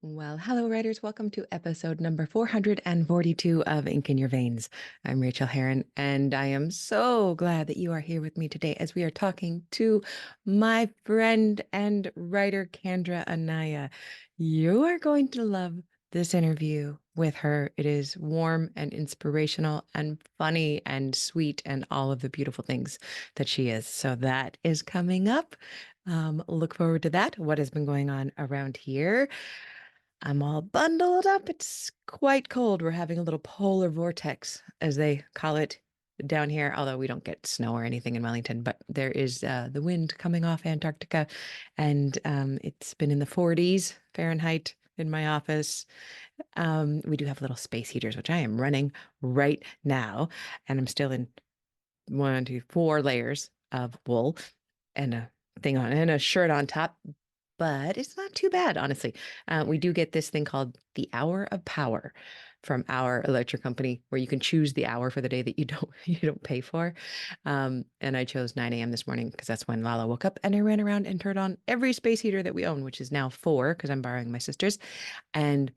Well, hello, writers. Welcome to episode number 442 of Ink in Your Veins. I'm Rachael Herron, and I am so glad that you are here with me today as we are talking to my friend and writer, Candra Anaya. You are going to love this interview with her. It is warm and inspirational and funny and sweet and all of the beautiful things that she is. So that is coming up. Look forward to that. What has been going on around here? I'm all bundled up. It's quite cold. We're having a little polar vortex, as they call it down here, although we don't get snow or anything in Wellington, but there is the wind coming off Antarctica, and it's been in the 40s Fahrenheit in my office. We do have little space heaters, which I am running right now, and I'm still in one, two, four layers of wool and a thing on and a shirt on top, but it's not too bad, honestly. We do get this thing called the hour of power from our electric company, where you can choose the hour for the day that you don't pay for. And I chose 9 a.m. this morning because that's when Lala woke up, and I ran around and turned on every space heater that we own, which is now four because I'm borrowing my sister's. And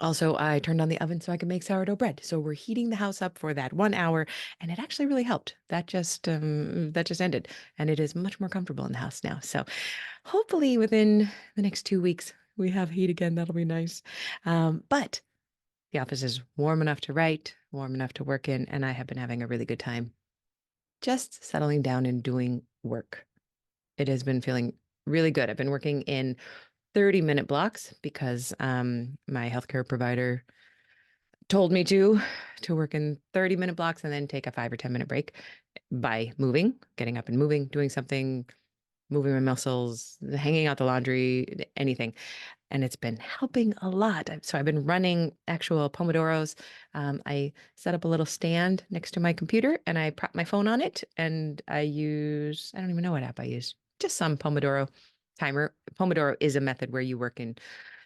also, I turned on the oven so I could make sourdough bread. So we're heating the house up for that 1 hour, and it actually really helped. That just ended, and it is much more comfortable in the house now. So hopefully within the next 2 weeks we have heat again. That'll be nice. But the office is warm enough to write, warm enough to work in, and I have been having a really good time just settling down and doing work. It has been feeling really good. I've been working in 30-minute blocks because my healthcare provider told me to work in 30-minute blocks and then take a 5 or 10 minute break by getting up and moving, doing something, moving my muscles, hanging out the laundry, anything. And it's been helping a lot. So I've been running actual Pomodoros. I set up a little stand next to my computer and I prop my phone on it, and I don't even know what app I use, just some Pomodoro timer. Pomodoro is a method where you work in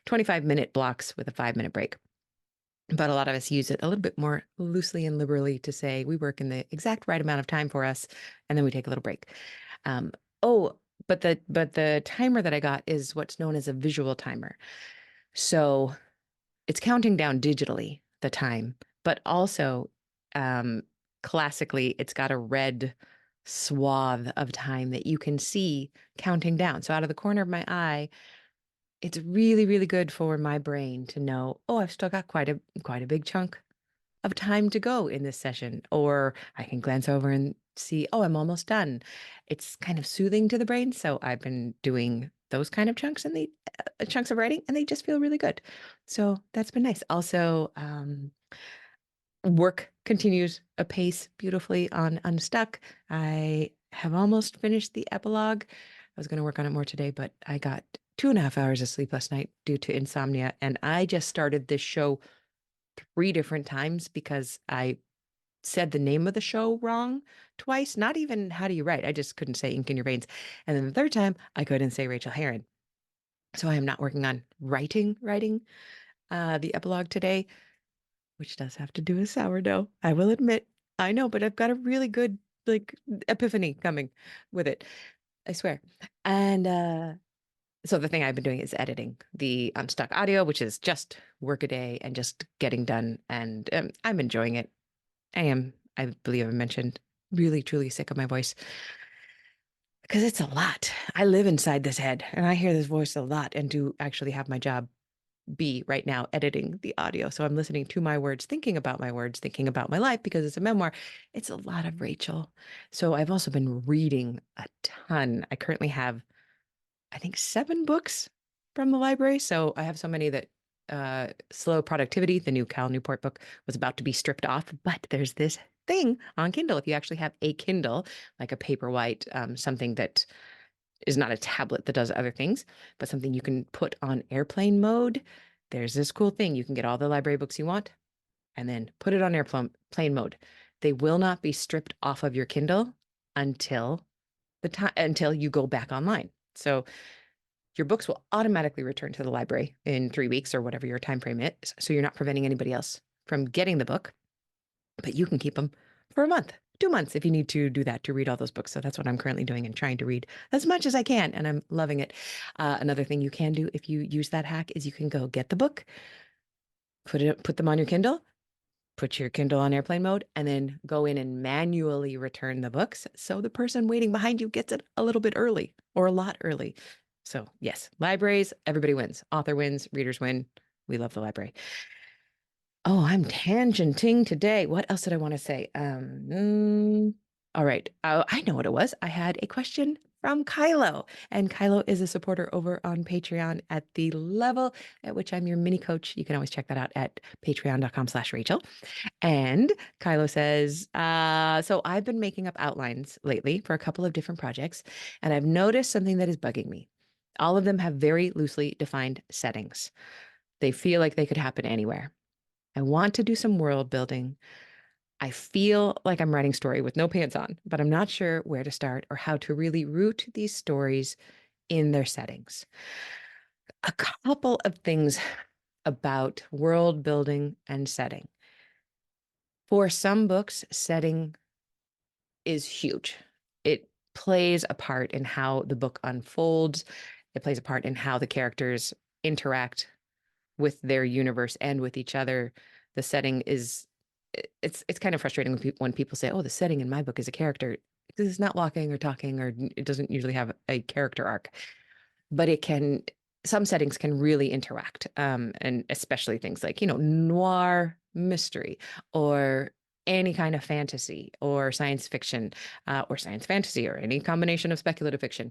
25-minute blocks with a 5-minute break. But a lot of us use it a little bit more loosely and liberally to say we work in the exact right amount of time for us, and then we take a little break. Um, oh, but the timer that I got is what's known as a visual timer. So it's counting down digitally the time, but also um, classically, it's got a red swath of time that you can see counting down. So out of the corner of my eye, it's really, really good for my brain to know, oh, I've still got quite a big chunk of time to go in this session. Or I can glance over and see, oh, I'm almost done. It's kind of soothing to the brain. So I've been doing those kind of chunks and the chunks of writing, and they just feel really good. So that's been nice. Also, work continues apace beautifully on Unstuck. I have almost finished the epilogue. I was going to work on it more today, but I got 2.5 hours of sleep last night due to insomnia. And I just started this show 3 different times because I said the name of the show wrong twice. Not even how do you write? I just couldn't say Ink in Your Veins. And then the third time, I couldn't say Rachael Herron. So I am not working on writing the epilogue today, which does have to do with sourdough. I will admit, I know, but I've got a really good like epiphany coming with it. I swear. And so the thing I've been doing is editing the Unstuck audio, which is just work a day and just getting done. And I'm enjoying it. I believe I mentioned, really, truly sick of my voice because it's a lot. I live inside this head and I hear this voice a lot, and to actually have my job be right now editing the audio. So I'm listening to my words, thinking about my words, thinking about my life because it's a memoir. It's a lot of Rachel. So I've also been reading a ton. I currently have, I think, 7 books from the library. So I have so many that Slow Productivity, the new Cal Newport book, was about to be stripped off. But there's this thing on Kindle. If you actually have a Kindle, like a Paperwhite, something that is not a tablet that does other things, but something you can put on airplane mode, there's this cool thing. You can get all the library books you want and then put it on airplane mode. They will not be stripped off of your Kindle until until you go back online. So your books will automatically return to the library in 3 weeks or whatever your time frame is. So you're not preventing anybody else from getting the book, but you can keep them for a month. 2 months if you need to do that to read all those books. So that's what I'm currently doing and trying to read as much as I can. And I'm loving it. Another thing you can do if you use that hack is you can go get the book, put them on your Kindle, put your Kindle on airplane mode, and then go in and manually return the books. So the person waiting behind you gets it a little bit early or a lot early. So yes, libraries, everybody wins. Author wins, readers win. We love the library. Oh, I'm tangenting today. What else did I want to say? All right. I know what it was. I had a question from Kylo, and Kylo is a supporter over on Patreon at the level at which I'm your mini coach. You can always check that out at patreon.com/Rachel. And Kylo says, so I've been making up outlines lately for a couple of different projects, and I've noticed something that is bugging me. All of them have very loosely defined settings. They feel like they could happen anywhere. I want to do some world building. I feel like I'm writing story with no pants on, but I'm not sure where to start or how to really root these stories in their settings. A couple of things about world building and setting. For some books, setting is huge. It plays a part in how the book unfolds. It plays a part in how the characters interact with their universe and with each other. The setting is it's kind of frustrating when people say, "Oh, the setting in my book is a character." Because it's not walking or talking, or it doesn't usually have a character arc, but it can. Some settings can really interact, and especially things like noir mystery or any kind of fantasy or science fiction or science fantasy or any combination of speculative fiction.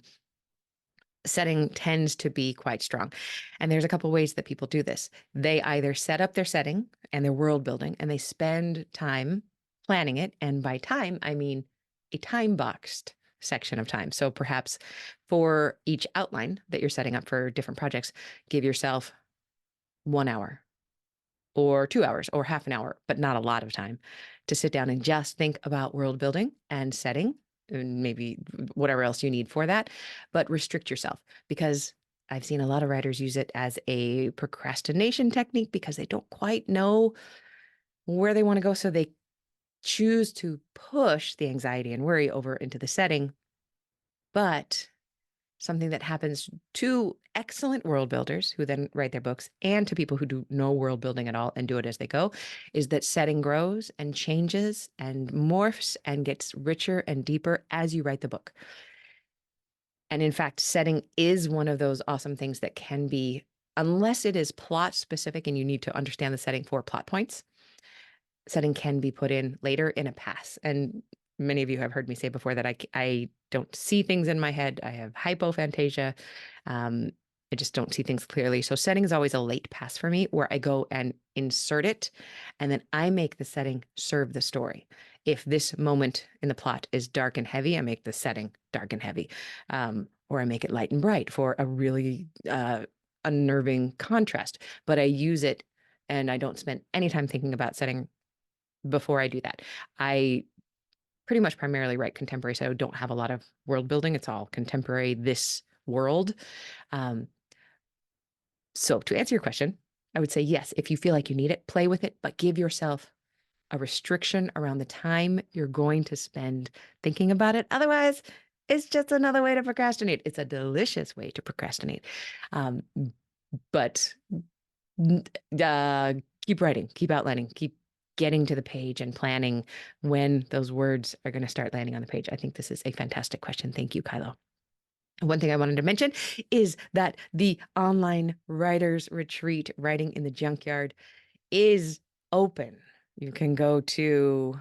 Setting tends to be quite strong. And there's a couple ways that people do this. They either set up their setting and their world building and they spend time planning it. And by time, I mean a time boxed section of time. So perhaps for each outline that you're setting up for different projects, give yourself 1 hour or 2 hours or half an hour, but not a lot of time to sit down and just think about world building and setting and maybe whatever else you need for that, but restrict yourself because I've seen a lot of writers use it as a procrastination technique because they don't quite know where they want to go. So they choose to push the anxiety and worry over into the setting. But something that happens to excellent world builders who then write their books and to people who do no world building at all and do it as they go is that setting grows and changes and morphs and gets richer and deeper as you write the book. And in fact, setting is one of those awesome things that can be, unless it is plot specific and you need to understand the setting for plot points, setting can be put in later in a pass. And many of you have heard me say before that I don't see things in my head. I have hypophantasia. I just don't see things clearly. So setting is always a late pass for me where I go and insert it. And then I make the setting serve the story. If this moment in the plot is dark and heavy, I make the setting dark and heavy. Or I make it light and bright for a really unnerving contrast. But I use it and I don't spend any time thinking about setting before I do that. I pretty much primarily write contemporary, so I don't have a lot of world building. It's all contemporary, this world. So to answer your question, I would say yes, if you feel like you need it, play with it, but give yourself a restriction around the time you're going to spend thinking about it. Otherwise, it's just another way to procrastinate. It's a delicious way to procrastinate. But keep writing, keep outlining, keep getting to the page and planning when those words are going to start landing on the page. I think this is a fantastic question. Thank you, Kylo. One thing I wanted to mention is that the online writers retreat, Writing in the Junkyard, is open. You can go to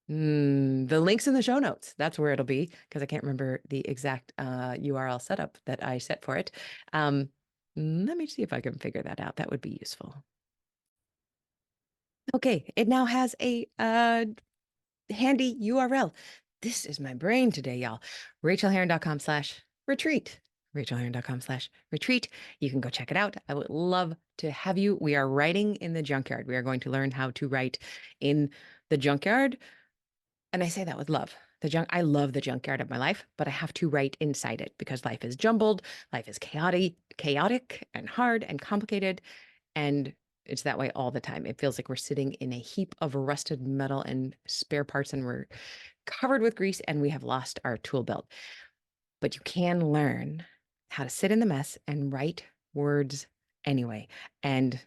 the links in the show notes. That's where it'll be because I can't remember the exact URL setup that I set for it. Let me see if I can figure that out. That would be useful. Okay, it now has a handy URL. This is my brain today, y'all. Rachelherron.com/retreat. Rachelherron.com/retreat. You can go check it out. I would love to have you. We are writing in the junkyard. We are going to learn how to write in the junkyard. And I say that with love. I love the junkyard of my life, but I have to write inside it because life is jumbled, life is chaotic and hard and complicated. And It's that way all the time. It feels like we're sitting in a heap of rusted metal and spare parts, and we're covered with grease, and we have lost our tool belt. But you can learn how to sit in the mess and write words anyway. And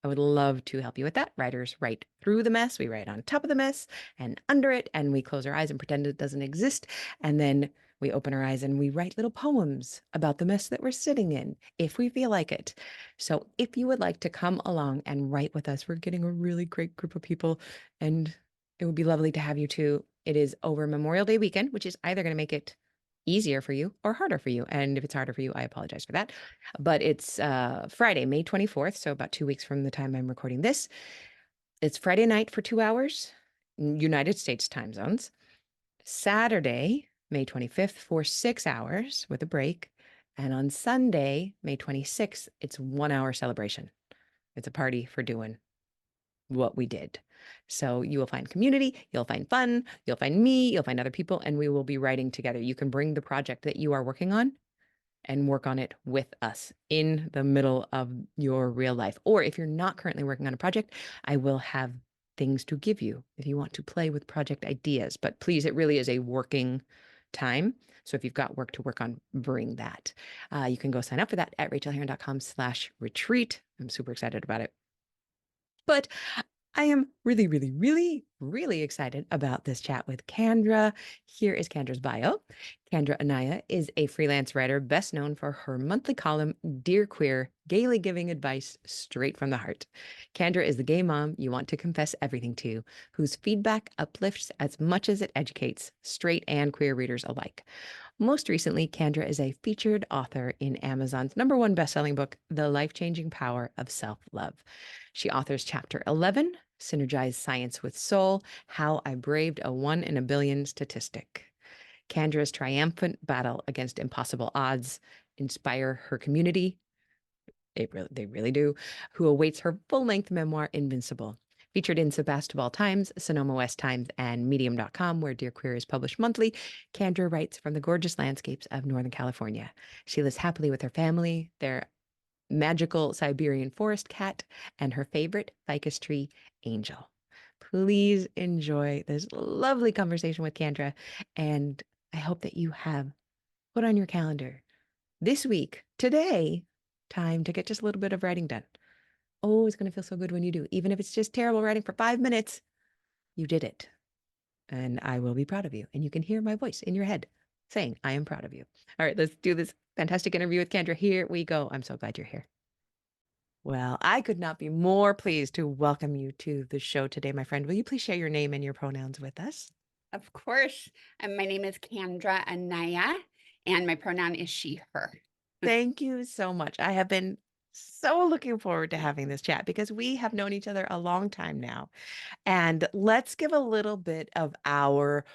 I would love to help you with that. Writers write through the mess. We write on top of the mess and under it, and we close our eyes and pretend it doesn't exist. And then we open our eyes and we write little poems about the mess that we're sitting in, if we feel like it. So if you would like to come along and write with us, we're getting a really great group of people, and it would be lovely to have you too. It is over Memorial Day weekend, which is either going to make it easier for you or harder for you. And if it's harder for you, I apologize for that. But it's Friday, May 24th, so about 2 weeks from the time I'm recording this. It's Friday night for 2 hours, United States time zones. Saturday, May 25th, for 6 hours with a break. And on Sunday, May 26th, it's 1 hour celebration. It's a party for doing what we did. So you will find community, you'll find fun, you'll find me, you'll find other people, and we will be writing together. You can bring the project that you are working on and work on it with us in the middle of your real life. Or if you're not currently working on a project, I will have things to give you if you want to play with project ideas. But please, it really is a working time. So if you've got work to work on, bring that. You can go sign up for that at rachelherron.com/retreat. I'm super excited about it. But I am really, really, really, really excited about this chat with Candra. Here is Candra's bio. Candra Anaya is a freelance writer best known for her monthly column, Dear Queer, gaily giving advice straight from the heart. Candra is the gay mom you want to confess everything to, whose feedback uplifts as much as it educates straight and queer readers alike. Most recently, Candra is a featured author in Amazon's #1 bestselling book, The Life-Changing Power of Self-Love. She authors Chapter 11, Synergize Science with Soul, How I Braved a 1 in a Billion Statistic. Candra's triumphant battle against impossible odds inspire her community. They really do, who awaits her full-length memoir, Invincible. Featured in Sebastopol Times, Sonoma West Times, and Medium.com, where Dear Queer is published monthly, Candra writes from the gorgeous landscapes of Northern California. She lives happily with her family, their magical Siberian forest cat, and her favorite ficus tree, Angel. Please enjoy this lovely conversation with Candra, and I hope that you have put on your calendar this week, today, time to get just a little bit of writing done. Oh, it's going to feel so good when you do. Even if it's just terrible writing for 5 minutes, you did it. And I will be proud of you. And you can hear my voice in your head saying, I am proud of you. All right, let's do this fantastic interview with Candra. Here we go. I'm so glad you're here. Well, I could not be more pleased to welcome you to the show today, my friend. Will you please share your name and your pronouns with us? Of course. My name is Candra Anaya, and my pronoun is she, her. Thank you so much. I have been so looking forward to having this chat because we have known each other a long time now. And let's give a little bit of our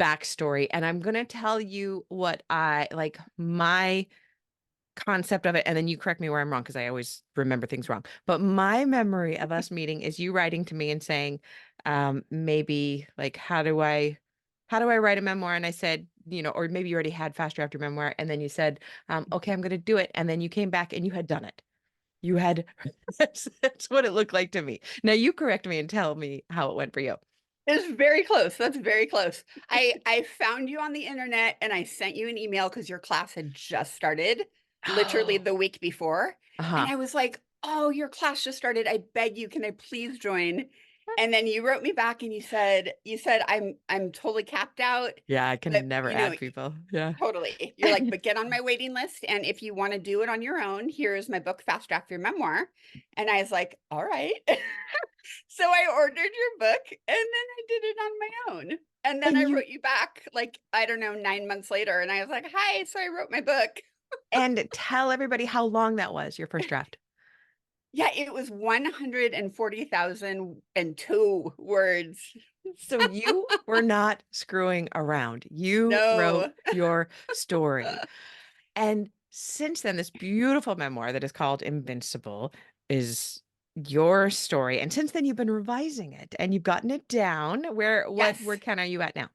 backstory. And I'm going to tell you what I like my concept of it. And then you correct me where I'm wrong because I always remember things wrong. But my memory of us meeting is you writing to me and saying, maybe like, how do I write a memoir? And I said, or maybe you already had fast draft your memoir. And then you said, okay, I'm going to do it. And then you came back and you had done it. You had, that's what it looked like to me. Now you correct me and tell me how it went for you. It's very close. That's very close. I found you on the internet and I sent you an email because your class had just started, literally Oh, the week before. And uh-huh. I was like, oh, your class just started. I beg you, can I please join? And then you wrote me back and you said I'm totally capped out. Yeah, I But can never you know, add people. Yeah. totally. You're like, but get on my waiting list. And if you want to do it on your own, here's my book, Fast Draft Your Memoir. And I was like, all right. So I ordered your book and then I did it on my own. And then And I you wrote you back like, I don't know, 9 months later. And I was like, hi, so I wrote my book. and tell everybody how long that was, your first draft. Yeah, it was 140,002 words. So you were not screwing around. You wrote No. your story. And since then, this beautiful memoir that is called Invincible is your story. And since then, you've been revising it and you've gotten it down. What Yes. word count are you at now?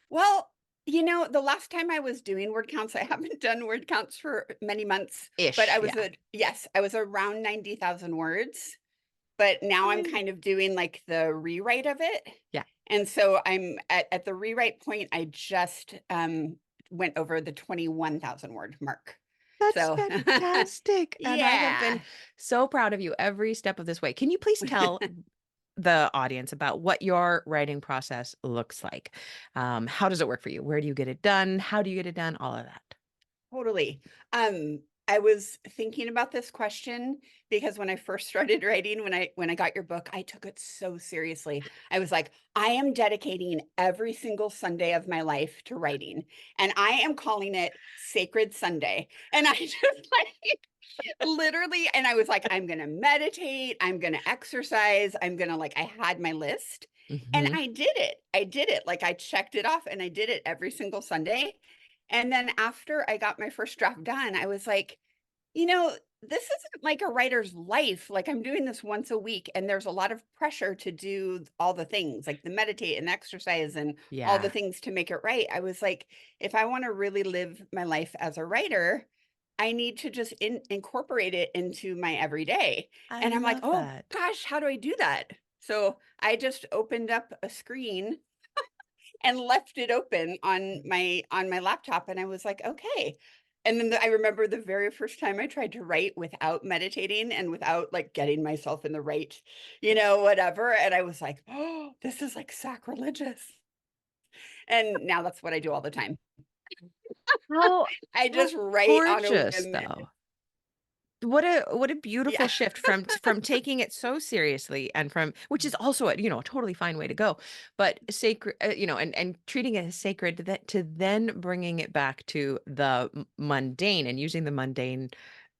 Well, the last time I was doing word counts, I haven't done word counts for many months, but Ish, yeah. yes, I was around 90,000 words. but now I'm Amazing. kind of doing like the rewrite of it. Yeah. And so I'm at the rewrite point. I just went over the 21,000 word mark. That's So fantastic. And I have yeah, been so proud of you every step of this way. Can you please tell the audience about what your writing process looks like? How does it work for you? Where do you get it done? How do you get it done? All of that. totally. I was thinking about this question because when I first started writing, when I got your book, I took it so seriously. I was like, I am dedicating every single Sunday of my life to writing, and I am calling it Sacred Sunday. And I just like literally, and I was like, I'm gonna meditate, I'm gonna exercise, I'm gonna like, I had my list, and Hmm. I did it. I did it. Like I checked it off and I did it every single Sunday. And then after I got my first draft done, I was like, you know, this isn't like a writer's life. Like I'm doing this once a week, and there's a lot of pressure to do all the things like the meditate and exercise and all the Yeah. things to make it right. I was like, if I want to really live my life as a writer, I need to just incorporate it into my everyday. I And I'm like, love oh that. gosh, how do I do that? So I just opened up a screen and left it open on my laptop, and I was like, okay. And then I remember the very first time I tried to write without meditating and without like getting myself in the right, whatever. And I was like, oh, this is like sacrilegious. And now that's what I do all the time. How I how just write on a gorgeous whim. though. What a beautiful Yeah. shift from taking it so seriously and from which is also a totally fine way to go, but sacred, and treating it as sacred that to then bringing it back to the mundane and using the mundane,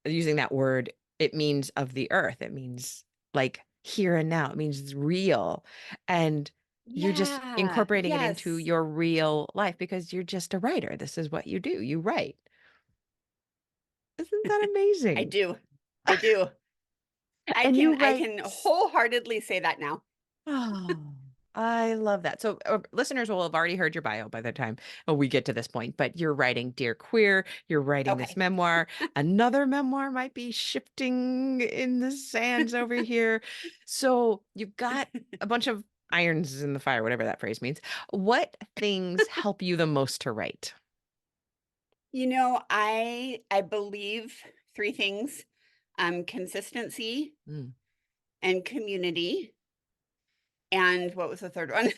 using that word, it means of the earth, it means like here and now, it means it's real, and you're just Yeah. incorporating it into Yes. your real life because you're just a writer. This is what you do. You write. Isn't that I amazing? do. I do. I And can you I write. can wholeheartedly say that now. Oh, I love that. So, listeners will have already heard your bio by the time we get to this point, but you're writing Dear Queer, you're writing this Okay. memoir. Another memoir might be shifting in the sands over here. So, you've got a bunch of irons in the fire, whatever that phrase means. What things help you the most to write? I believe three things: consistency Mm. and community. And what was the third one?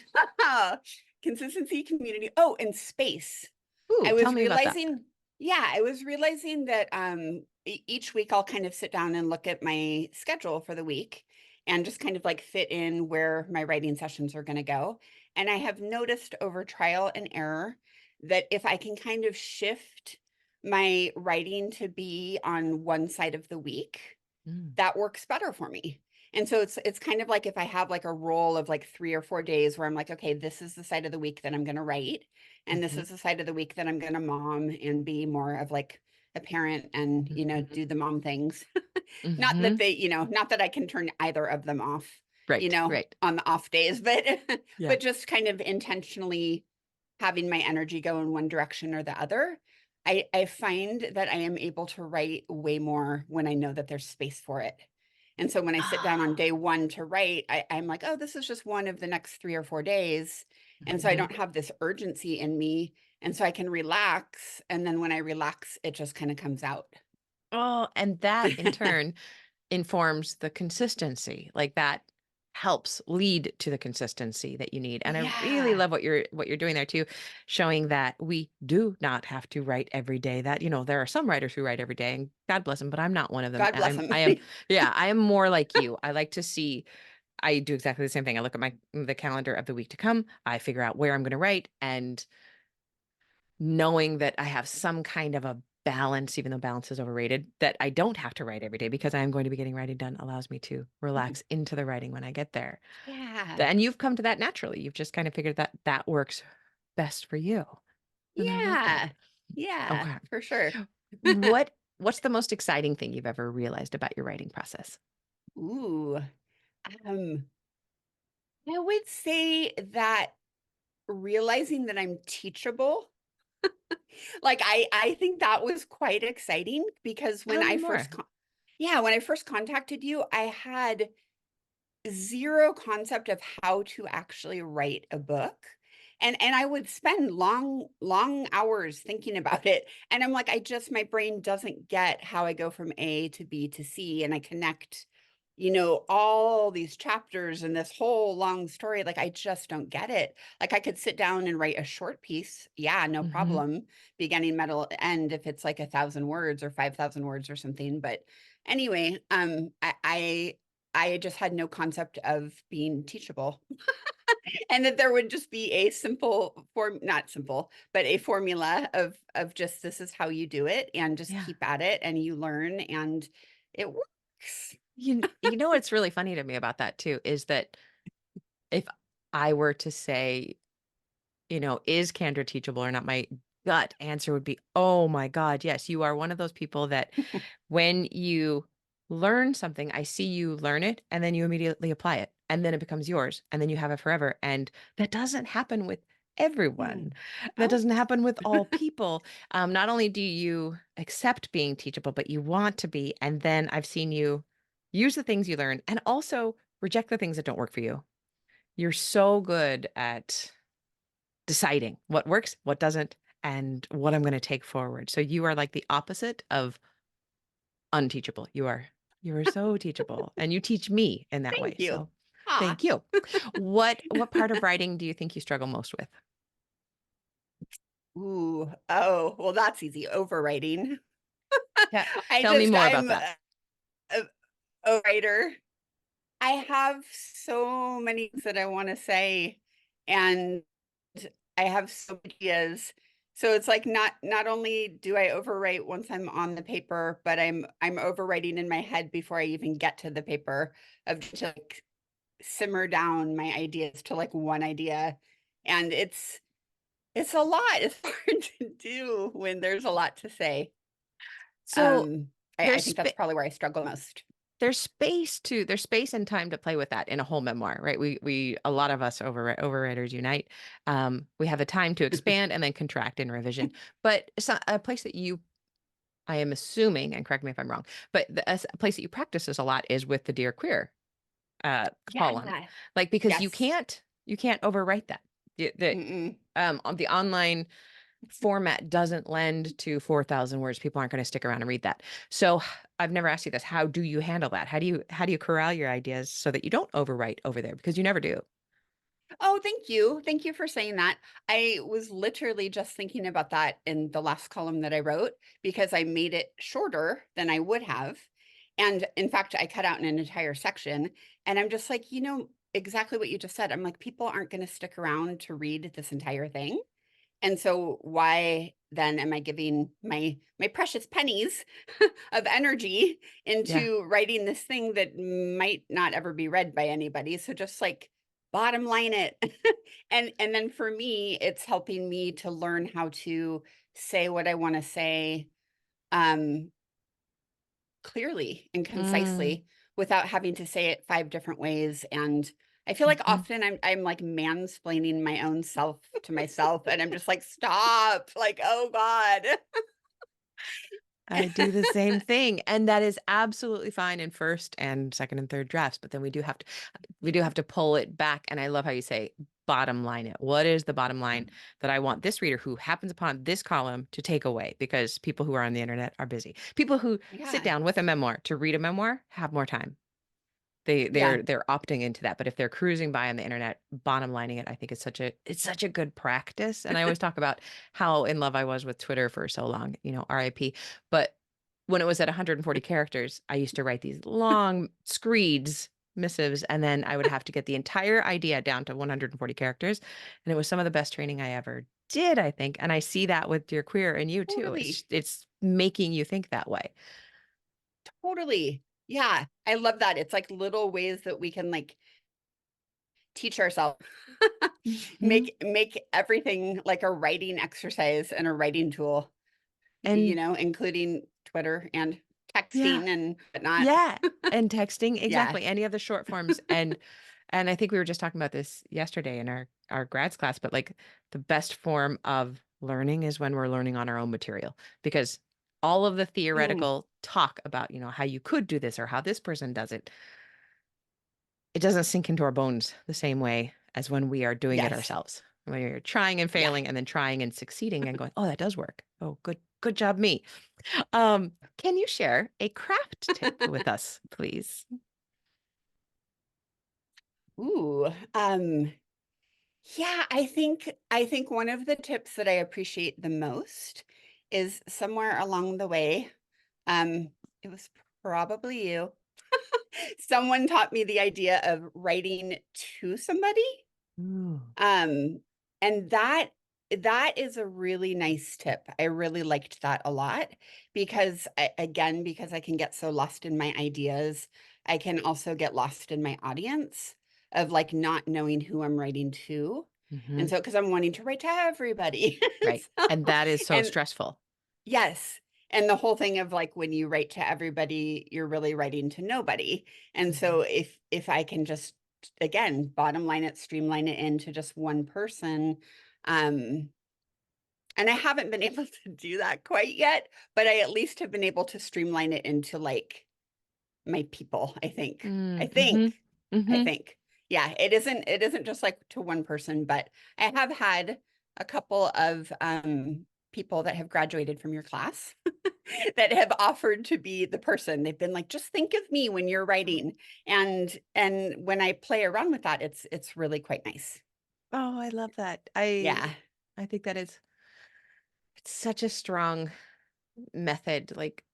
Consistency, community. Oh, and space. I Ooh, tell was me about that. realizing, yeah, I was realizing that each week I'll kind of sit down and look at my schedule for the week and just kind of like fit in where my writing sessions are going to go. And I have noticed over trial and error that if I can kind of shift my writing to be on one side of the week, Mm. that works better for me. And so it's kind of like if I have like a roll of like 3 or 4 days where I'm like, okay, this is the side of the week that I'm going to write, and this Hmm. is the side of the week that I'm going to mom and be more of like a parent and Hmm. do the mom things. Not that Hmm. not that I can turn either of them off, Right, right. on the off days, but Yeah. but just kind of intentionally having my energy go in one direction or the other. I find that I am able to write way more when I know that there's space for it. And so when I sit down on Ah. day one to write, I'm like, oh, this is just one of the next 3 or 4 days. And so I Mhm. don't have this urgency in me. And so I can relax. And then when I relax, it just kind of comes out. Oh, and that in turn informs the consistency. Like that helps lead to the consistency that you need. And I really Yeah. love what you're doing there too, showing that we do not have to write every day. That, there are some writers who write every day and God bless them, but I'm not one of them. God And bless I'm him. I am yeah, I am more like you. I like to see I do exactly the same thing. I look at the calendar of the week to come. I figure out where I'm going to write, and knowing that I have some kind of a balance, even though balance is overrated, that I don't have to write every day because I'm going to be getting writing done allows me to relax into the writing when I get there. Yeah. And you've come to that naturally. You've just kind of figured that that works best for you. And I love that. Yeah. Yeah, Okay. for sure. What's the most exciting thing you've ever realized about your writing process? Ooh. Um, I would say that realizing that I'm teachable, like I think that was quite exciting because when Tell me I more. first yeah, when I first contacted you, I had zero concept of how to actually write a book. And I would spend long hours thinking about it. And I'm like, my brain doesn't get how I go from A to B to C and I connect, all these chapters and this whole long story. Like I just don't get it. Like I could sit down and write a short piece. Yeah, no Hmm. problem. Beginning, middle, end if it's like 1,000 words or 5,000 words or something. But anyway, I just had no concept of being teachable and that there would just be a simple form, not simple, but a formula of just this is how you do it and just Yeah. keep at it and you learn and it works. You know what's really funny to me about that too is that if I were to say, is Candra teachable or not, my gut answer would be, oh my God, yes, you are one of those people that when you learn something, I see you learn it and then you immediately apply it and then it becomes yours and then you have it forever. And that doesn't happen with everyone. Mm. That Oh, doesn't happen with all people. Not only do you accept being teachable, but you want to be. And then I've seen you use the things you learn and also reject the things that don't work for you. You're so good at deciding what works, what doesn't, and what I'm going to take forward. So you are like the opposite of unteachable. You are so teachable and you teach me in that way. thank you. So Ah, thank you. What part of writing do you think you struggle most with? ooh, oh, well, that's easy. Overwriting. Yeah. Tell me more about I'm that. a, a writer. I have so many things that I want to say, and I have so many ideas. So it's like not only do I overwrite once I'm on the paper, but I'm overwriting in my head before I even get to the paper of to like simmer down my ideas to like one idea. And it's a lot. It's hard to do when there's a lot to say. So Um, I there's think that's sp- probably where I struggle most. there's space and time to play with that in a whole memoir, right? We a lot of us overwriters unite. We have a time to expand and then contract in revision. But a place that you I am assuming, and correct me if I'm wrong, but a place that you practice this a lot is with the Dear Queer column, Yeah. like because Yes. you can't overwrite that. The Mm-mm. on the online format doesn't lend to 4,000 words. People aren't going to stick around and read that. So I've never asked you this. How do you handle that? How do you corral your ideas so that you don't overwrite over there because you never do? Oh, thank you. Thank you for saying that. I was literally just thinking about that in the last column that I wrote because I made it shorter than I would have. And in fact, I cut out an entire section. And I'm just like, exactly what you just said. I'm like, people aren't going to stick around to read this entire thing. And so why then am I giving my precious pennies of energy Yeah. into writing this thing that might not ever be read by anybody? So just like bottom line it. And then for me, it's helping me to learn how to say what I want to say um clearly and Mm, concisely without having to say it 5 different ways, and I feel like mhm. often I'm, like, mansplaining my own self to myself, and I'm just like, "Stop." Like, "Oh god." I do the same thing, and that is absolutely fine in first and second and third drafts, but then we do have to pull it back, and I love how you say bottom line it. What is the bottom line that I want this reader who happens upon this column to take away? Because people who are on the internet are busy. People who sit Yeah, down with a memoir to read a memoir have more time. They yeah, they're opting into that. But if they're cruising by on the internet, bottom lining it, I think it's such a good practice. And I always talk about how in love I was with Twitter for so long, RIP. But when it was at 140 characters, I used to write these long screeds, missives, and then I would have to get the entire idea down to 140 characters. And it was some of the best training I ever did, I think. And I see that with your queer and you too. It's totally, it's making you think that way. totally. Yeah, I love that. It's like little ways that we can, like, teach ourselves. Mhm. Make everything like a writing exercise and a writing tool, And including Twitter and yeah. texting and whatnot. Yeah, and texting, Yeah. exactly, any of the short forms, and I think we were just talking about this yesterday in our grads class, but, like, the best form of learning is when we're learning on our own material, because all of the Mm, theoretical talk about, how you could do this or how this person does it, it doesn't sink into our bones the same way as when we are doing it Yes. ourselves. When you're trying and Yeah. failing and then trying and succeeding and going, oh, that does work. Oh, good job, me. Can you share a craft tip with us, please? Ooh. Yeah, I think one of the tips that I appreciate the most is somewhere along the way, um, it was probably you. Someone taught me the idea of writing to somebody. Ooh. Um, and that is a really nice tip. I really liked that a lot because again, because I can get so lost in my ideas, I can also get lost in my audience of like not knowing who I'm writing to. Hmm. And so, because I'm wanting to write to everybody. Right. So, And that is so and stressful. yes. And the whole thing of like when you write to everybody, you're really writing to nobody. And Mhm. so if I can just again, bottom line it, streamline it into just one person, um, and I haven't been able to do that quite yet, but I at least have been able to streamline it into like my people, I think. I Mm-hmm. think. I Hmm. think. Yeah, it isn't just like to one person, but I have had a couple of people that have graduated from your class that have offered to be the person. They've been like, just think of me when you're writing. And when I play around with that, it's really quite nice. Oh, I love that. I Yeah. I think that is it's such a strong method. Like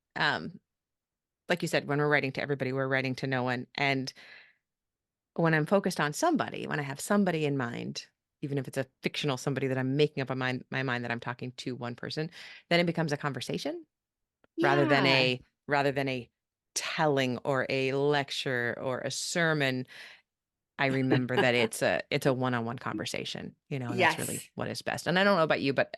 you said, when we're writing to everybody, we're writing to no one. And when I'm focused on somebody, when I have somebody in mind, even if it's a fictional somebody that I'm making up in my mind that I'm talking to one person, then it becomes a conversation rather than Yeah. a telling or a lecture or a sermon. I remember that it's a one-on-one conversation, and that's really Yes. what is best. And I don't know about you, but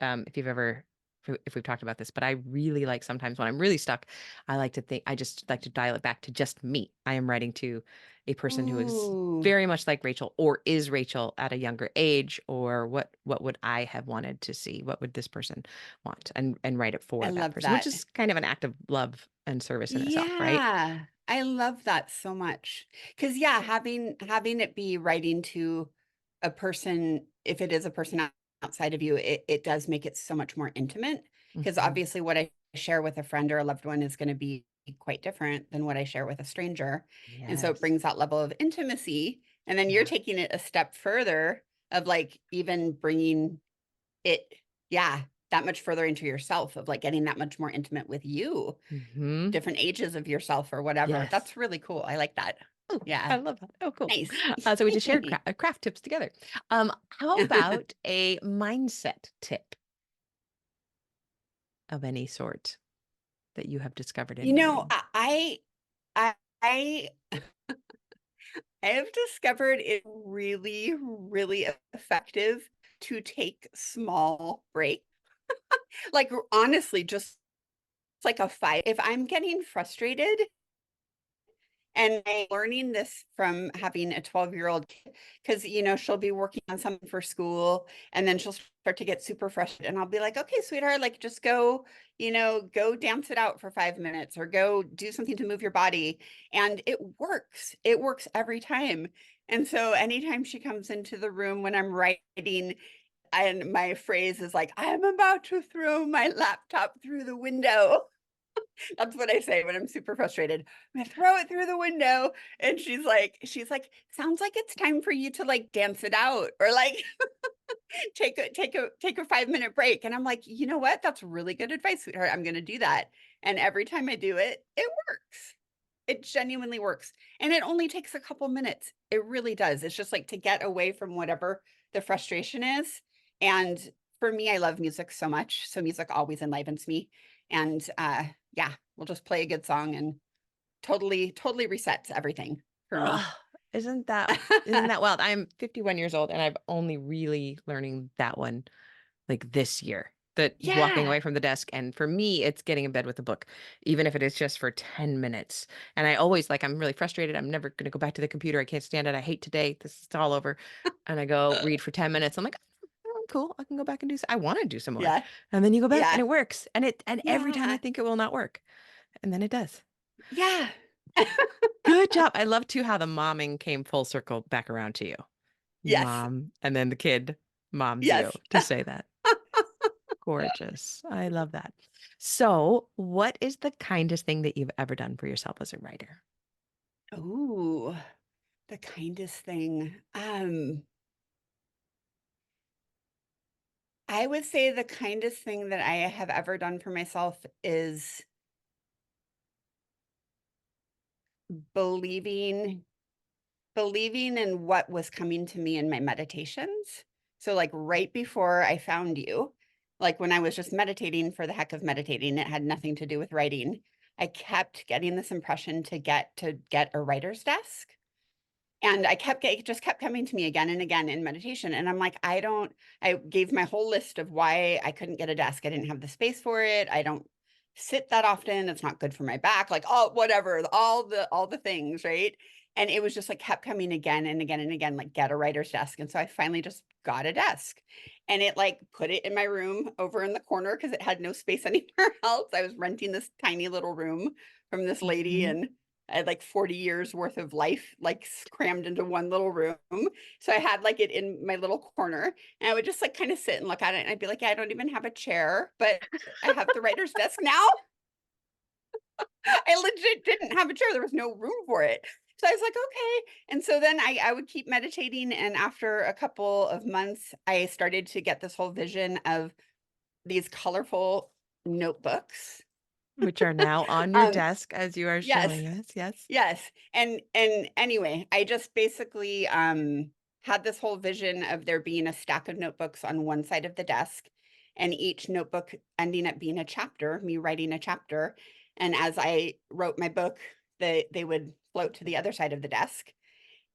if we've talked about this, but I really like sometimes when I'm really stuck, I just like to dial it back to just me. I am writing to a person who is Ooh, very much like Rachel or is Rachel at a younger age, or what would I have wanted to see? What would this person want? And write it I for that love person, which that. is kind of an act of love and service in itself, right? Yeah, I love that so much. Because yeah, having it be writing to a person, if it is a person outside of you, it does make it so much more intimate. Because Mhm. obviously, what I share with a friend or a loved one is going to be quite different than what I share with a stranger, and so it Yes. brings that level of intimacy. And then you're Yeah. taking it a step further of like even bringing it, yeah, that much further into yourself of like getting that much more intimate with you, Hmm. different ages of yourself or whatever. Yes. That's really cool. I like that. Oh, Yeah. I love that. Oh, cool. Nice. So we just shared craft tips together. How about a mindset tip of any sort that you have discovered You in know, writing? I I have discovered it really, really effective to take small breaks. Like honestly, just like a five. If I'm getting frustrated, and I'm learning this from having a 12-year-old kid, because, she'll be working on something for school and then she'll start to get super frustrated. And I'll be like, okay, sweetheart, like just go dance it out for 5 minutes or go do something to move your body. And it works. It works every time. And so anytime she comes into the room when I'm writing, and my phrase is like, I'm about to throw my laptop through the window. That's what I say when I'm super frustrated. I'm gonna throw it through the window. And she's like, sounds like it's time for you to like dance it out or like take a 5 minute break. And I'm like, you know what? That's really good advice, sweetheart. I'm gonna do that. And every time I do it, it works. It genuinely works. And it only takes a couple minutes. It really does. It's just like to get away from whatever the frustration is. And for me, I love music so much. So music always enlivens me. And yeah, we'll just play a good song and totally, totally resets everything for me. Oh, isn't that wild? I'm 51 years old and I've only really learning that one like this year. That walking Yeah. away from the desk, and for me, it's getting in bed with a book, even if it is just for 10 minutes. And I always like, I'm really frustrated. I'm never going to go back to the computer. I can't stand it. I hate today. This is all over. And I go read for 10 minutes. I'm like, oh, I'm cool. I can go back and I want to do some more. Yeah. And then you go back and Yeah. it works. And every time I Yeah. think it will not work. And then it does. Yeah. Good job. I love too how the momming came full circle back around to you. You Yes. mom, and then the kid moms you Yes. to say that. Gorgeous. I love that. So, what is the kindest thing that you've ever done for yourself as a writer? Ooh, the kindest thing. I would say the kindest thing that I have ever done for myself is believing believing in what was coming to me in my meditations. So, like, right before I found you, like, when I was just meditating for the heck of meditating, it had nothing to do with writing. I kept getting this impression to get a writer's desk. And I kept it just kept coming to me again and again in meditation, and I'm like, I gave my whole list of why I couldn't get a desk. I didn't have the space for it. I don't sit that often. It's not good for my back, like, all whatever, all the things, right? And it was just, like, kept coming again and again and again, like, get a writer's desk, and so I finally just got a desk, and it, like, put it in my room over in the corner because it had no space anywhere else. I was renting this tiny little room from this lady, Mhm. and I had like 40 years worth of life, like crammed into one little room. So I had like it in my little corner, and I would just like kind of sit and look at it. And I'd be like, yeah, I don't even have a chair, but I have the writer's desk now. I legit didn't have a chair. There was no room for it. So I was like, okay. And so then I would keep meditating. And after a couple of months, I started to get this whole vision of these colorful notebooks. Which are now on your Um, desk as you are yes. showing us. Yes. Yes, and anyway, I just basically, had this whole vision of there being a stack of notebooks on one side of the desk, and each notebook ending up being a chapter, me writing a chapter, and as I wrote my book, they would float to the other side of the desk,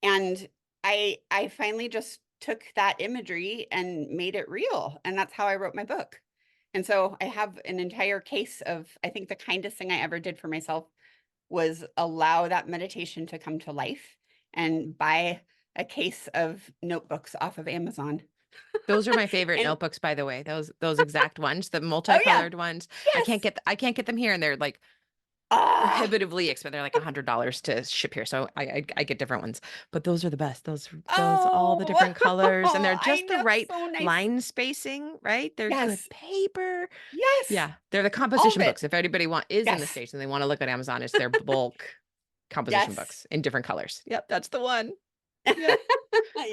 and I finally just took that imagery and made it real, and that's how I wrote my book. And so I have an entire case of I think the kindest thing I ever did for myself was allow that meditation to come to life and buy a case of notebooks off of Amazon. Those are my favorite And notebooks, by the way. Those exact ones, the oh, yeah. multicolored ones. Yes. I can't get them here, and they're like Ah. prohibitively expensive. They're like $100 to ship here, so I get different ones. But those are the best. Those all the Oh, different colors, and they're I just the know, right so nice. line spacing, right? They're good Yes. paper. Yes. Yeah, they're the All of composition it. books. If anybody is in the Yes. States and they want to look at Amazon, it's their bulk composition Yes. books in different colors. Yep, that's the one. Yep. Yep.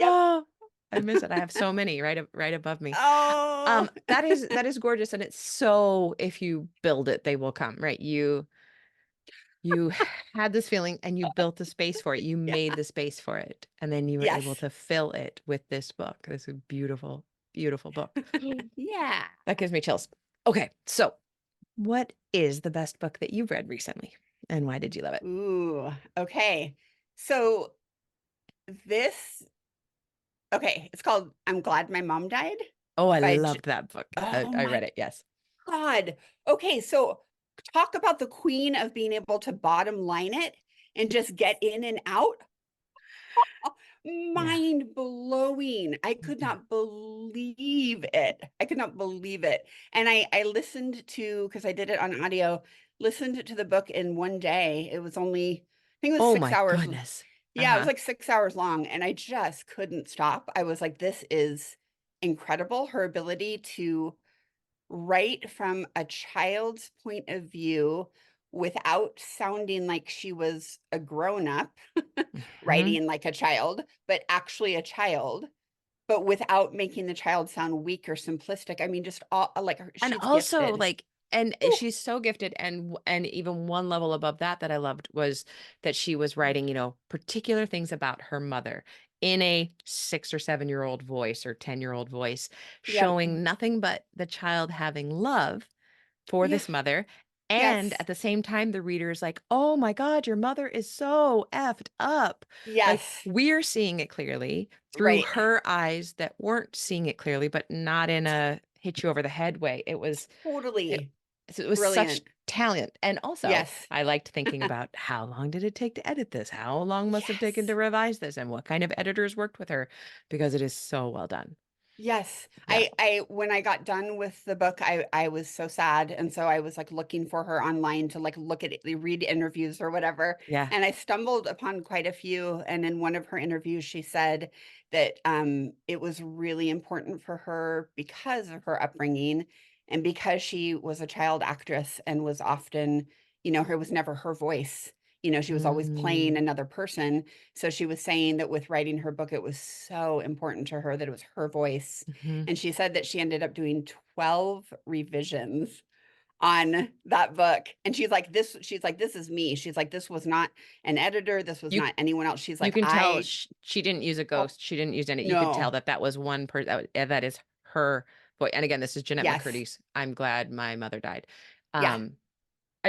Oh, I miss it. I have so many right above me. Oh. That is gorgeous, and it's so if you build it, they will come, right? You had this feeling and you built the space for it. You Yeah. made the space for it, and then you were able Yes. to fill it with this book. This is a beautiful, beautiful book. Yeah. That gives me chills. Okay, so what is the best book that you've read recently, and why did you love it? Ooh, okay. So this okay, it's called I'm Glad My Mom Died Oh, I by J loved that book. oh I my read it. Yes. God. Okay, so talk about the queen of being able to bottom line it and just get in and out. Yeah. Mind blowing. I could Mhm. not believe it. I could not believe it. And I listened to because I did it on audio, listened to the book in one day. It was only I think it was Oh 6 my hours. goodness. Yeah, it was Uh-huh. like 6 hours long and I just couldn't stop. I was like, this is incredible. Her ability to right from a child's point of view without sounding like she was a grown up Mhm. writing like a child, but actually a child, but without making the child sound weak or simplistic. I mean, just all like And she's also gifted. like and Ooh, she's so gifted and even one level above that that I loved was that she was writing, particular things about her mother in a 6 or 7 year old voice or 10-year-old voice, yep. showing nothing but the child having love for Yeah. this mother. And Yes. at the same time, the reader is like, oh my God, your mother is so effed up. Like Yes. we're seeing it clearly through Right. her eyes that weren't seeing it clearly, but not in a hit you over the head way. It, Totally it was such brilliant. talent. And also, Yes. I liked thinking about how long did it take to edit this? How long must have taken to Yes. revise this? And what kind of editors worked with her? Because it is so well done. Yes. Yeah. I when I got done with the book, I was so sad. And so I was like looking for her online to like look at it, read interviews or whatever. Yeah. And I stumbled upon quite a few. And in one of her interviews, she said that it was really important for her because of her upbringing and because she was a child actress and was often, her was never her voice. She was always playing Mm, another person. So she was saying that with writing her book, it was so important to her that it was her voice. mhm. And she said that she ended up doing 12 revisions on that book. And she's like, this is me. She's like, this was not an editor. This was You not anyone else. She's you like, can tell I, she didn't use a oh, ghost. She didn't use any. You could tell no. that that was one person that is her voice. And again, this is Jeanette Yes. McCurdy's I'm glad my mother died. Yeah. Um,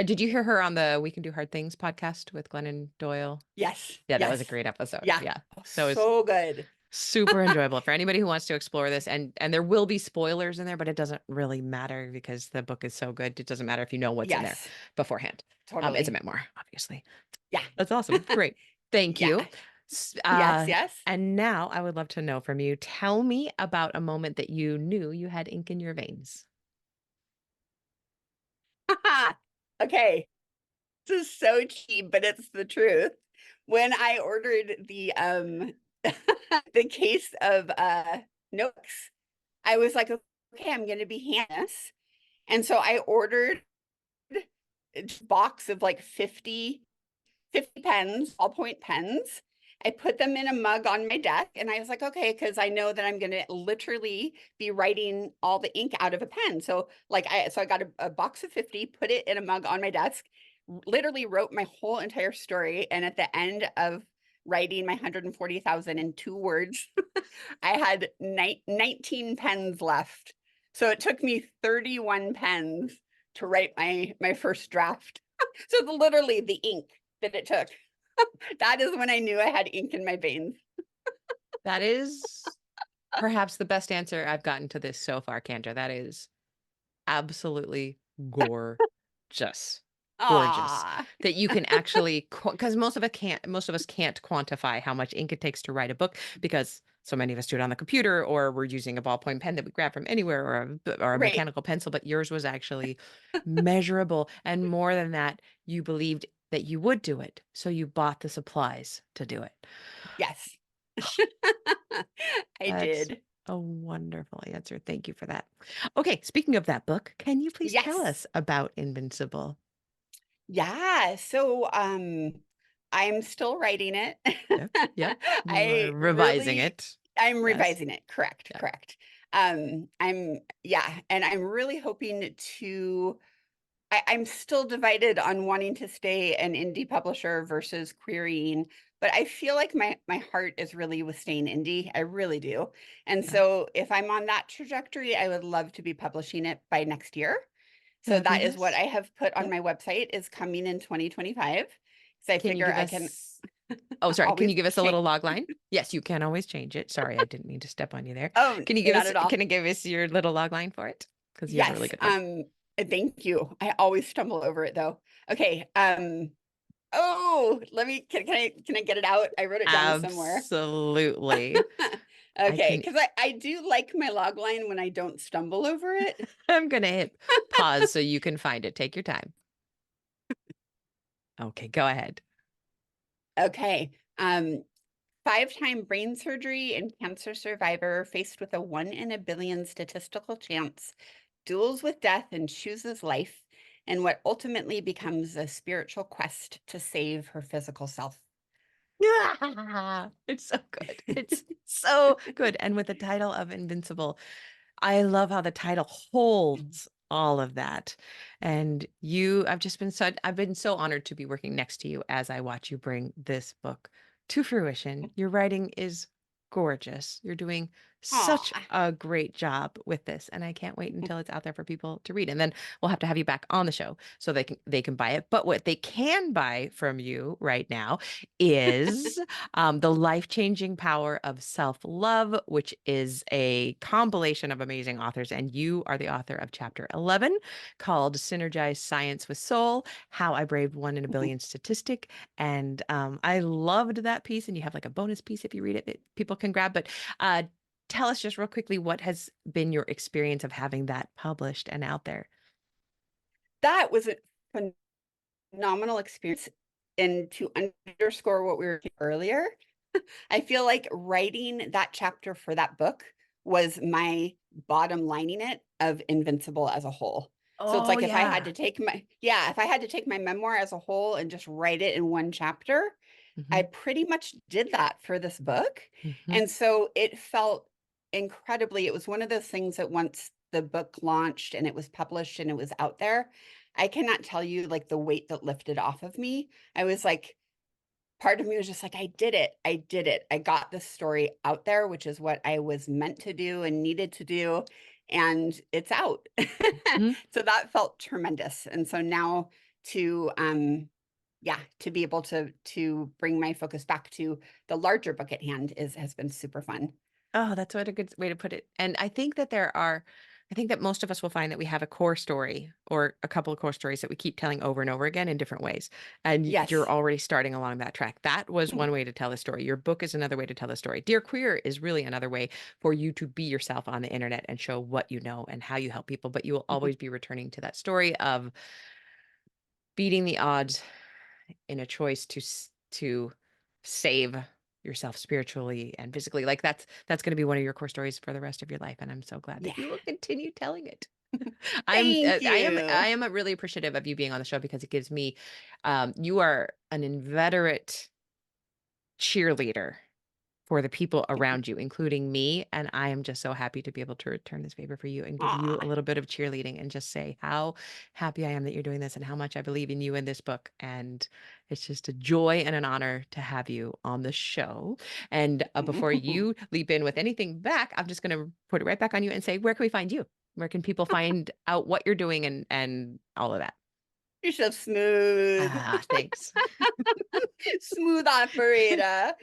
did you hear her on the We Can Do Hard Things podcast with Glennon Doyle? Yes. Yeah, that was a Yes. great episode. Yeah. Yeah. Oh, That was so good. super enjoyable for anybody who wants to explore this. And there will be spoilers in there, but it doesn't really matter because the book is so good. It doesn't matter if you know what's in there Yes. beforehand. It's a Totally. memoir, obviously. Yeah. That's awesome. Great. Thank Yeah. you. Yes. Yes. And now I would love to know from you. Tell me about a moment that you knew you had ink in your veins. Okay. This is so cheap, but it's the truth. When I ordered the the case of Nooks, I was like, okay, I'm gonna be Hannah's. And so I ordered a box of like 50 pens, ballpoint pens. I put them in a mug on my desk and I was like, okay, because I know that I'm going to literally be writing all the ink out of a pen. So I got a box of 50, put it in a mug on my desk, literally wrote my whole entire story. And at the end of writing my 140,000 in 2 words, I had 19 pens left. So it took me 31 pens to write my first draft. So literally the ink that it took. That is when I knew I had ink in my veins. That is perhaps the best answer I've gotten to this so far, Candra. That is absolutely gorgeous. Gorgeous Ah, that you can actually, because most of us can't quantify how much ink it takes to write a book because so many of us do it on the computer or we're using a ballpoint pen that we grab from anywhere or a right. mechanical pencil, but yours was actually measurable. And more than that, you believed that you would do it. So you bought the supplies to do it. Yes, I That's did. a wonderful answer. Thank you for that. Okay, speaking of that book, can you please tell Yes. us about Invincible? Yeah. So I'm still writing it. Yep, yep. You are I revising really it. I'm Yes. revising it. Correct, Yeah. correct. I'm yeah, and I'm really hoping to I'm still divided on wanting to stay an indie publisher versus querying, but I feel like my heart is really with staying indie. I really do. And Yeah. so if I'm on that trajectory, I would love to be publishing it by next year. So that is what Fabulous. I have put on Yep. my website is coming in 2025. So I Can you figure give I can us Oh, sorry. Can always you give us a change. little log line? Yes, you can always change it. Sorry, I didn't mean to step on you there. Oh, not at all. Can you give us your little log line for it? Because you have a really Yes. good one. Thank you. I always stumble over it though. Okay. Oh, can I get it out? I wrote it down somewhere. Absolutely. I Okay, can because I do like my log line when I don't stumble over it. I'm gonna hit pause so you can find it. Take your time. Okay, go ahead. Okay. 5-time brain surgery and cancer survivor faced with a 1 in a billion statistical chance, duels with death and chooses life, and what ultimately becomes a spiritual quest to save her physical self. It's so good. It's so good. And with the title of Invincible, I love how the title holds all of that. And I've been so honored to be working next to you as I watch you bring this book to fruition. Your writing is gorgeous. You're doing such Aw. a great job with this, and I can't wait until it's out there for people to read. And then we'll have to have you back on the show so they can buy it. But what they can buy from you right now is The Life-Changing Power of Self-Love, which is a compilation of amazing authors. And you are the author of chapter 11 called Synergize Science with Soul, How I Braved 1 in a Billion Statistic. And I loved that piece. And you have like a bonus piece if you read it that people can grab. But uh, tell us just real quickly what has been your experience of having that published and out there? That was a phenomenal experience. And to underscore what we were saying earlier, I feel like writing that chapter for that book was my bottom lining it of Invincible as a whole. So it's Oh, like if I had yeah. to take my, yeah, if I had to take my memoir as a whole and just write it in one chapter, I Mhm, pretty much did that for this book. mhm, And so it felt incredibly, it was one of those things that once the book launched and it was published and it was out there, I cannot tell you like the weight that lifted off of me. I was like, part of me was just like, I did it. I did it. I got this story out there, which is what I was meant to do and needed to do. And it's out. mhm. So that felt tremendous. And so now to yeah, to be able to bring my focus back to the larger book at hand is has been super fun. Oh, that's what a good way to put it. And I think that most of us will find that we have a core story or a couple of core stories that we keep telling over and over again in different ways. And you're Yes. already starting along that track. That was one way to tell a story. Your book is another way to tell a story. Dear Queer is really another way for you to be yourself on the internet and show what you know and how you help people. But you will always be returning to that story of beating the odds in a choice to save yourself spiritually and physically. Like that's going to be one of your core stories for the rest of your life, and I'm so glad that Yeah. you will continue telling it. Thank I you. am really appreciative of you being on the show because it gives me you are an inveterate cheerleader for the people around you, including me. And I am just so happy to be able to return this favor for you and give you a Aw. little bit of cheerleading and just say how happy I am that you're doing this and how much I believe in you in this book. And it's just a joy and an honor to have you on the show. And before you leap in with anything back, I'm just going to put it right back on you and say, where can we find you? Where can people find out what you're doing and all of that? You're so smooth. Ah, thanks. Smooth operator.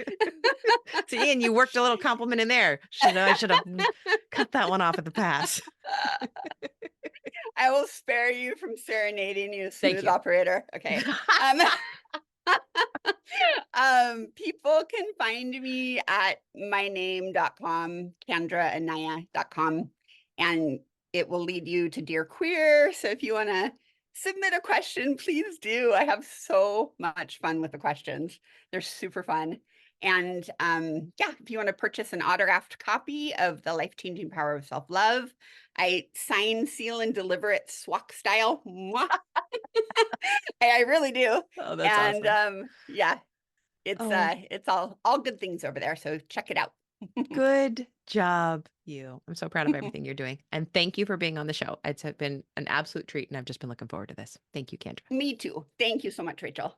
See, and you worked a little compliment in there. I should have cut that one off at the pass. I will spare you from serenading you, Thank smooth you. operator. Okay. Um, people can find me at myname.com, candraanaya.com, and it will lead you to Dear Queer. So if you want to submit a question, please do. I have so much fun with the questions. They're super fun. And yeah, if you want to purchase an autographed copy of The Life-Changing Power of Self-Love, I sign, seal, and deliver it SWAC style. Mwah. I really do. Oh, that's And awesome. yeah, Oh, it's all good things over there. So check it out. good job, you. I'm so proud of everything you're doing. And thank you for being on the show. It's been an absolute treat, and I've just been looking forward to this. Thank you, Kendra. Me too. Thank you so much, Rachel.